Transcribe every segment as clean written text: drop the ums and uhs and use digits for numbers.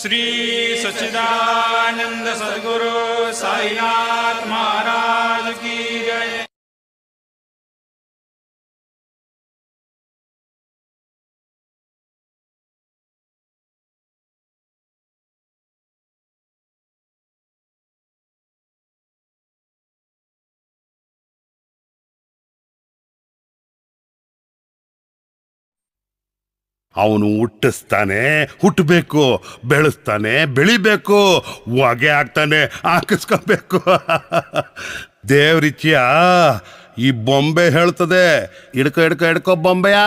श्री सच्चिदानंद सद्गुरु साईनाथ महाराज की जय। ಅವನು ಹುಟ್ಟಿಸ್ತಾನೆ, ಹುಟ್ಟಬೇಕು, ಬೆಳೆಸ್ತಾನೆ, ಬೆಳಿಬೇಕು, ಹೊಗೆ ಹಾಕ್ತಾನೆ, ಹಾಕಿಸ್ಕೊಬೇಕು. ದೇವ್ರಿಚ್ಛೆಯ ಈ ಬೊಂಬೆ ಹೇಳ್ತದೆ, ಹಿಡ್ಕೊ ಹಿಡ್ಕೊ ಹಿಡ್ಕೊ ಬೊಂಬೆಯಾ.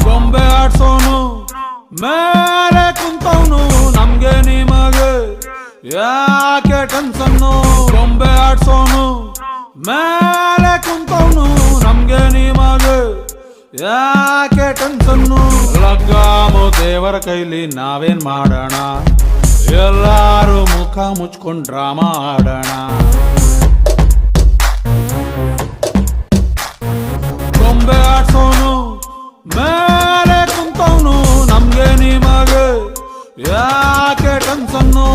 ಗೊಂಬೆ ಆಡ್ಸೋನು ಮೇಲೆ ಕುಂತವನು, ನಮ್ಗೆ ನಿಮಗೆ ಯಾಕೆ ಟೆನ್ಷನ್ನು. ಗೊಂಬೆ ಆಡ್ಸೋನು ಮೇಲೆ ಕುಂತವನು, ನಮ್ಗೆ ನಿಮಗೆ ಯಾಕೆ ಟೆನ್ಷನ್ನು. ಲಗ್ಗಾಮು ದೇವರ ಕೈಲಿ ನಾವೇನ್ ಮಾಡೋಣ, ಎಲ್ಲಾರು ಮುಖ ಮುಚ್ಕೊಂಡ್ ಡ್ರಾಮಾ ಆಡೋಣ. ಗೊಂಬೆ ಆಡ್ಸೋನು ಮೇಲೆ ಕುಂತವನು, ನಮ್ಗೆ ನಿಮಗೆ ಯಾಕೆ ಟೆನ್ಷನ್ನು.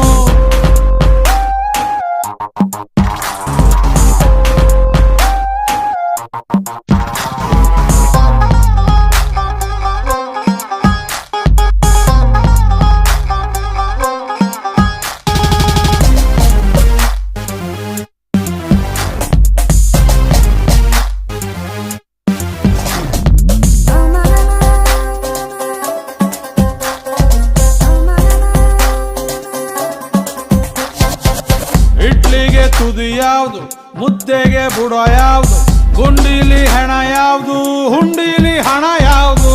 ಇಡ್ಲಿಗೆ ತುದಿ ಯಾವುದು, ಮುದ್ದೆಗೆ ಬುಡ ಯಾವುದು, ಗುಂಡಿಲಿ ಹೆಣ ಯಾವುದು, ಹುಂಡಿಲಿ ಹಣ ಯಾವುದು.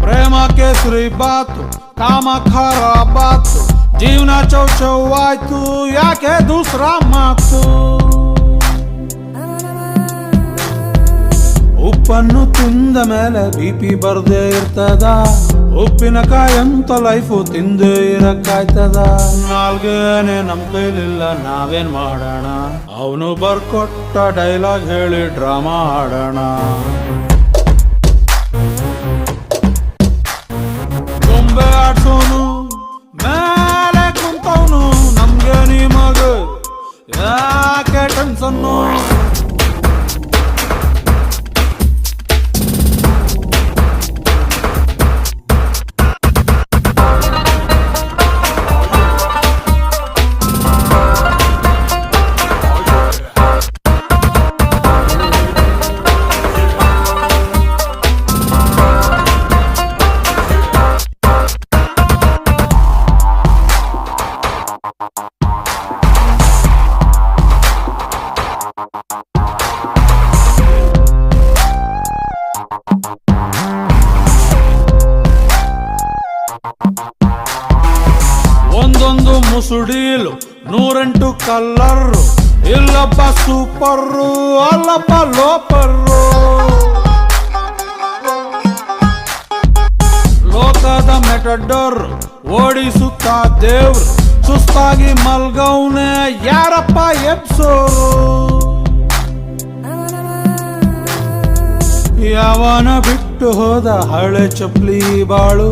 ಪ್ರೇಮಕ್ಕೆ ಸುರಿ ಬಾತು, ಕಾಮ ಖರಾಬಾತು, ಜೀವನ ಚೌಚೌವಾಯ್ತು, ಯಾಕೆ ದೂಸರಾ ಮಾತು. ಉಪ್ಪನ್ನು ತಿಂದ ಮೇಲೆ ಬಿಪಿ ಬರ್ದೇ ಇರ್ತದ, ಉಪ್ಪಿನಕಾಯಿ ಅಂತ ಲೈಫು ತಿಂದೇ ಇರಕ್ಕಾಯ್ತದ. ನಾಲ್ಗೇನೆ ನಮ್ ಕೈಲಿಲ್ಲ, ನಾವೇನ್ ಮಾಡೋಣ. ಅವನು ಬರ್ಕೊಟ್ಟ ಡೈಲಾಗ್ ಹೇಳಿ ಡ್ರಾಮಾ ಆಡೋಣ. ಗೊಂಬೆ ಆಡ್ಸೋನು ಮೇಲೆ ಕುಂತವನು, ನಮ್ಗೆ ನಿಮಗೆ ಯಾಕೆ ಟೆನ್ಷನ್ನು. ಒಂದೊಂದು ಮುಸುಡೀಲು 108 ಕಲ್ಲರು, ಇಲ್ಲೊಬ್ಬ ಸೂಪರ್ರು, ಅಲ್ಲೊಬ್ಬ ಲೋಪರ್ರು. ಲೋಕದ ಮೆಟಡೋರ್ ಓಡಿಸುತ್ತ ದೇವ್ರು, ಸುಸ್ತಾಗಿ ಮಲ್ಗೌನೆ ಯಾರಪ್ಪ ಎಬ್ಸೋರು. ಯಾವನ ಬಿಟ್ಟು ಹೋದ ಹಳೆ ಚಪ್ಲಿ ಬಾಳು,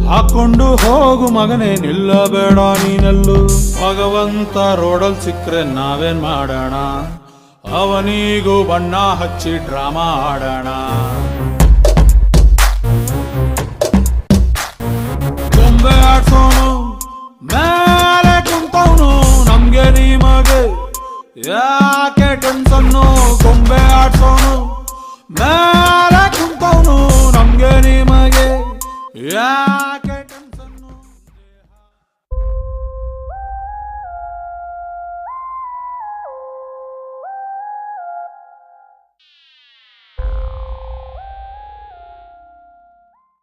ಹಾಕೊಂಡು ಹೋಗು ಮಗನೇ, ನಿಲ್ಲಬೇಡ ನೀನೆಲ್ಲೂ. ಭಗವಂತ ರೋಡಲ್ ಸಿಕ್ಕ್ರೆ ನಾವೇನ್ ಮಾಡೋಣ, ಅವನಿಗೂ ಬಣ್ಣ ಹಚ್ಚಿ ಡ್ರಾಮಾ ಆಡೋಣ. ಗೊಂಬೆ ಆಡ್ಸೋನು ಮೇಲೆ ಕುಂತವನು, ನಮ್ಗೆ ನಿಮಗೆ ಯಾಕೆ ಟೆನ್ಷನ್ನು. ಗೊಂಬೆ ಆಡ್ಸೋನು ಮೇಲೆ ಕುಂತವನು, ನಮ್ಗೆ ನಿಮಗೆ ಯಾಕೆ